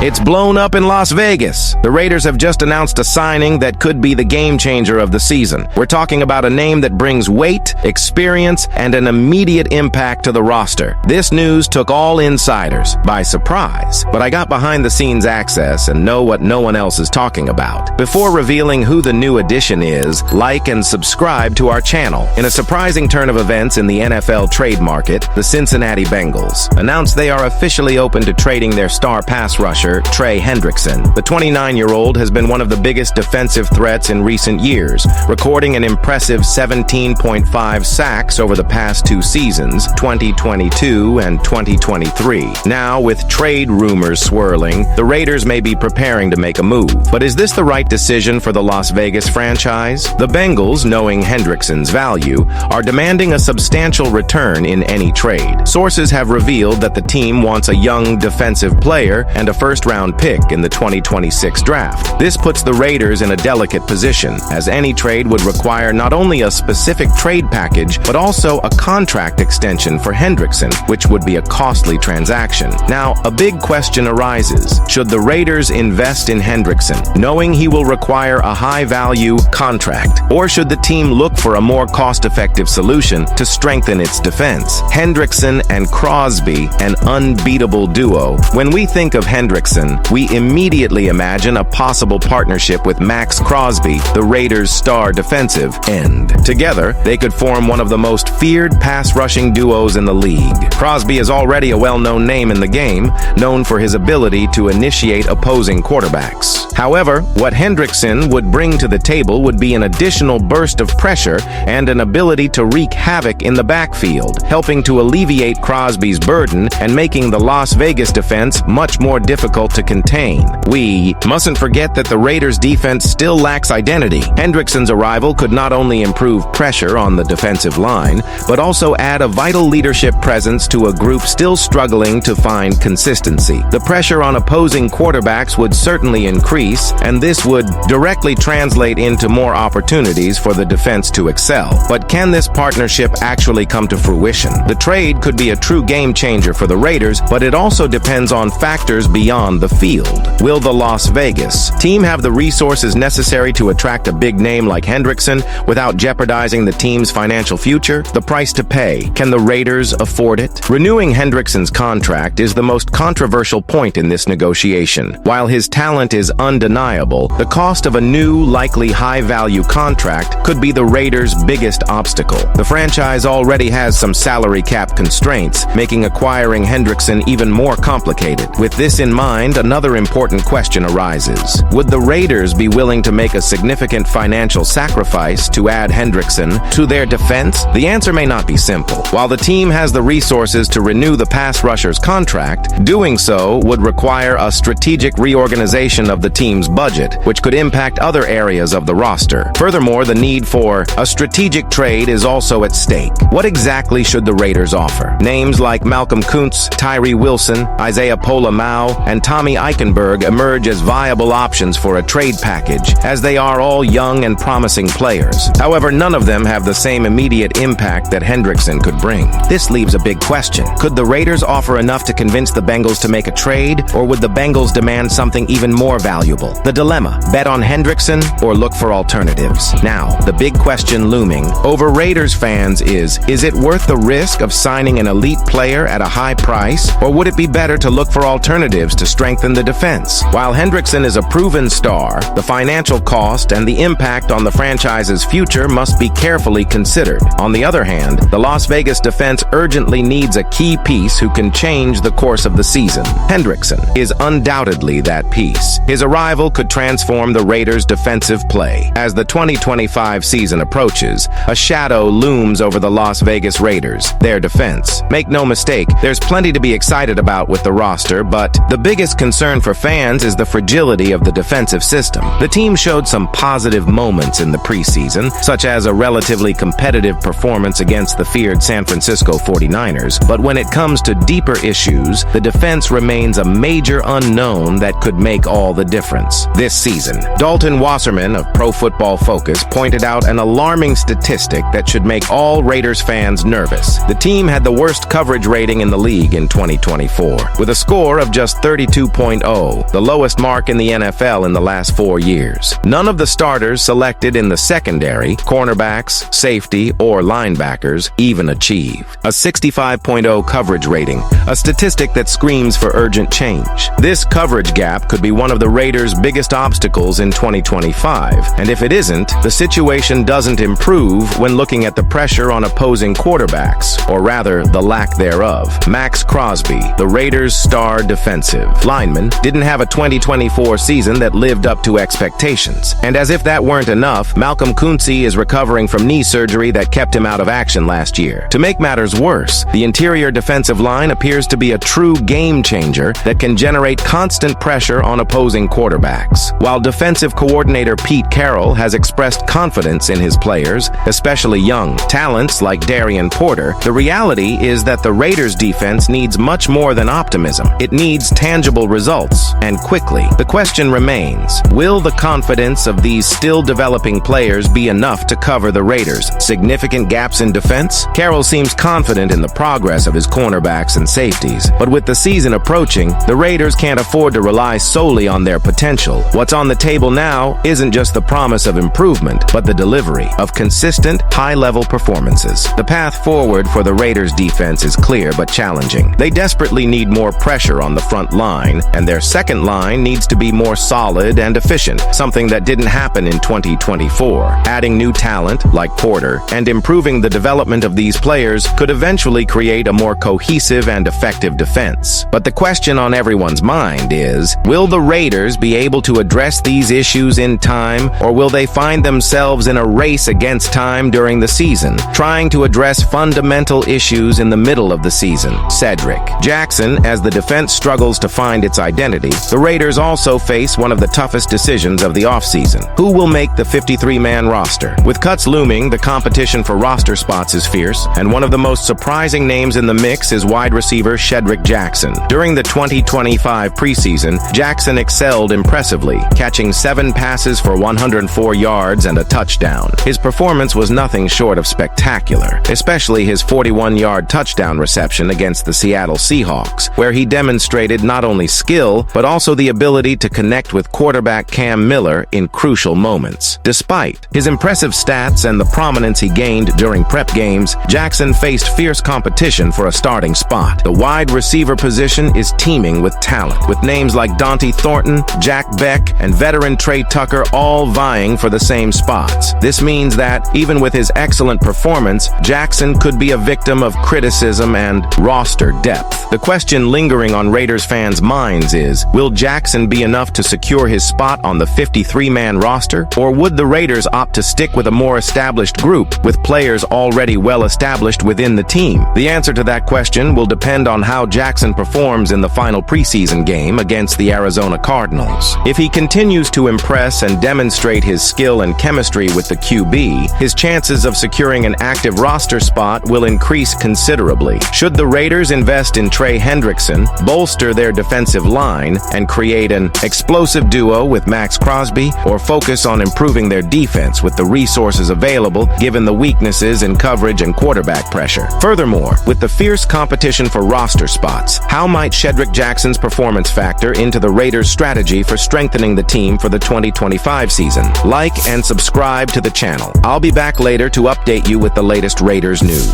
It's blown up in Las Vegas. The Raiders have just announced a signing that could be the game changer of the season. We're talking about a name that brings weight, experience, and an immediate impact to the roster. This news took all insiders by surprise, but I got behind-the-scenes access and know what no one else is talking about. Before revealing who the new addition is, like and subscribe to our channel. In a surprising turn of events in the NFL trade market, the Cincinnati Bengals announced they are officially open to trading their star pass rusher, Trey Hendrickson. The 29-year-old has been one of the biggest defensive threats in recent years, recording an impressive 17.5 sacks over the past 2 seasons, 2022 and 2023. Now, with trade rumors swirling, the Raiders may be preparing to make a move. But is this the right decision for the Las Vegas franchise? The Bengals, knowing Hendrickson's value, are demanding a substantial return in any trade. Sources have revealed that the team wants a young defensive player and a first-round pick in the 2026 draft. This puts the Raiders in a delicate position, as any trade would require not only a specific trade package, but also a contract extension for Hendrickson, which would be a costly transaction. Now, a big question arises. Should the Raiders invest in Hendrickson, knowing he will require a high-value contract? Or should the team look for a more cost-effective solution to strengthen its defense? Hendrickson and Crosby, an unbeatable duo. When we think of Hendrickson, we immediately imagine a possible partnership with Max Crosby, the Raiders' star defensive end. Together, they could form one of the most feared pass-rushing duos in the league. Crosby is already a well-known name in the game, known for his ability to initiate opposing quarterbacks. However, what Hendrickson would bring to the table would be an additional burst of pressure and an ability to wreak havoc in the backfield, helping to alleviate Crosby's burden and making the Las Vegas defense much more difficult to contain. We mustn't forget that the Raiders' defense still lacks identity. Hendrickson's arrival could not only improve pressure on the defensive line, but also add a vital leadership presence to a group still struggling to find consistency. The pressure on opposing quarterbacks would certainly increase, and this would directly translate into more opportunities for the defense to excel. But can this partnership actually come to fruition? The trade could be a true game changer for the Raiders, but it also depends on factors beyond the field. Will the Las Vegas team have the resources necessary to attract a big name like Hendrickson without jeopardizing the team's financial future? The price to pay. Can the Raiders afford it? Renewing Hendrickson's contract is the most controversial point in this negotiation. While his talent is undeniable, the cost of a new, likely high-value contract could be the Raiders' biggest obstacle. The franchise already has some salary cap constraints, making acquiring Hendrickson even more complicated. With this in mind, another important question arises. Would the Raiders be willing to make a significant financial sacrifice to add Hendrickson to their defense? The answer may not be simple. While the team has the resources to renew the pass rusher's contract, doing so would require a strategic reorganization of the team's budget, which could impact other areas of the roster. Furthermore, the need for a strategic trade is also at stake. What exactly should the Raiders offer? Names like Malcolm Kuntz, Tyree Wilson, Isaiah Pola-Mao, and Tommy Eichenberg emerge as viable options for a trade package, as they are all young and promising players. However, none of them have the same immediate impact that Hendrickson could bring. This leaves a big question. Could the Raiders offer enough to convince the Bengals to make a trade, or would the Bengals demand something even more valuable? The dilemma: bet on Hendrickson or look for alternatives. Now, the big question looming over Raiders fans is it worth the risk of signing an elite player at a high price, or would it be better to look for alternatives to strengthen the defense? While Hendrickson is a proven star, the financial cost and the impact on the franchise's future must be carefully considered. On the other hand, the Las Vegas defense urgently needs a key piece who can change the course of the season. Hendrickson is undoubtedly that piece. His arrival could transform the Raiders' defensive play. As the 2025 season approaches, a shadow looms over the Las Vegas Raiders, their defense. Make no mistake, there's plenty to be excited about with the roster, but the biggest concern for fans is the fragility of the defensive system. The team showed some positive moments in the preseason, such as a relatively competitive performance against the feared San Francisco 49ers, but when it comes to deeper issues, the defense remains a major unknown that could make all the difference. This season, Dalton Wasserman of Pro Football Focus pointed out an alarming statistic that should make all Raiders fans nervous. The team had the worst coverage rating in the league in 2024, with a score of just 32 72.0, the lowest mark in the NFL in the last 4 years. None of the starters selected in the secondary, cornerbacks, safety, or linebackers, even achieve a 65.0 coverage rating, a statistic that screams for urgent change. This coverage gap could be one of the Raiders' biggest obstacles in 2025, and if it isn't, the situation doesn't improve when looking at the pressure on opposing quarterbacks, or rather, the lack thereof. Max Crosby, the Raiders' star defensive lineman, didn't have a 2024 season that lived up to expectations. And as if that weren't enough, Malcolm Kunze is recovering from knee surgery that kept him out of action last year. To make matters worse, the interior defensive line appears to be a true game changer that can generate constant pressure on opposing quarterbacks. While defensive coordinator Pete Carroll has expressed confidence in his players, especially young talents like Darian Porter, the reality is that the Raiders' defense needs much more than optimism. It needs tangible results, and quickly. The question remains, will the confidence of these still developing players be enough to cover the Raiders' significant gaps in defense? Carroll seems confident in the progress of his cornerbacks and safeties, but with the season approaching, the Raiders can't afford to rely solely on their potential. What's on the table now isn't just the promise of improvement, but the delivery of consistent, high-level performances. The path forward for the Raiders' defense is clear but challenging. They desperately need more pressure on the front line, and their second line needs to be more solid and efficient, something that didn't happen in 2024. Adding new talent, like Porter, and improving the development of these players could eventually create a more cohesive and effective defense. But the question on everyone's mind is, will the Raiders be able to address these issues in time, or will they find themselves in a race against time during the season, trying to address fundamental issues in the middle of the season? Cedric Jackson, as the defense struggles to find its identity, the Raiders also face one of the toughest decisions of the offseason. Who will make the 53-man roster? With cuts looming, the competition for roster spots is fierce, and one of the most surprising names in the mix is wide receiver Hendrickson. During the 2025 preseason, Jackson excelled impressively, catching 7 passes for 104 yards and a touchdown. His performance was nothing short of spectacular, especially his 41-yard touchdown reception against the Seattle Seahawks, where he demonstrated not only skill, but also the ability to connect with quarterback Cam Miller in crucial moments. Despite his impressive stats and the prominence he gained during prep games, Jackson faced fierce competition for a starting spot. The wide receiver position is teeming with talent, with names like Dante Thornton, Jack Beck, and veteran Trey Tucker all vying for the same spots. This means that, even with his excellent performance, Jackson could be a victim of criticism and roster depth. The question lingering on Raiders fans' minds is, will Jackson be enough to secure his spot on the 53-man roster, or would the Raiders opt to stick with a more established group, with players already well established within the team? The answer to that question will depend on how Jackson performs in the final preseason game against the Arizona Cardinals. If he continues to impress and demonstrate his skill and chemistry with the QB, his chances of securing an active roster spot will increase considerably. Should the Raiders invest in Trey Hendrickson, bolster their defensive line, and create an explosive duo with Max Crosby, or focus on improving their defense with the resources available given the weaknesses in coverage and quarterback pressure? Furthermore, with the fierce competition for roster spots, how might Hendrickson Jackson's performance factor into the Raiders' strategy for strengthening the team for the 2025 season? Like and subscribe to the channel. I'll be back later to update you with the latest Raiders news.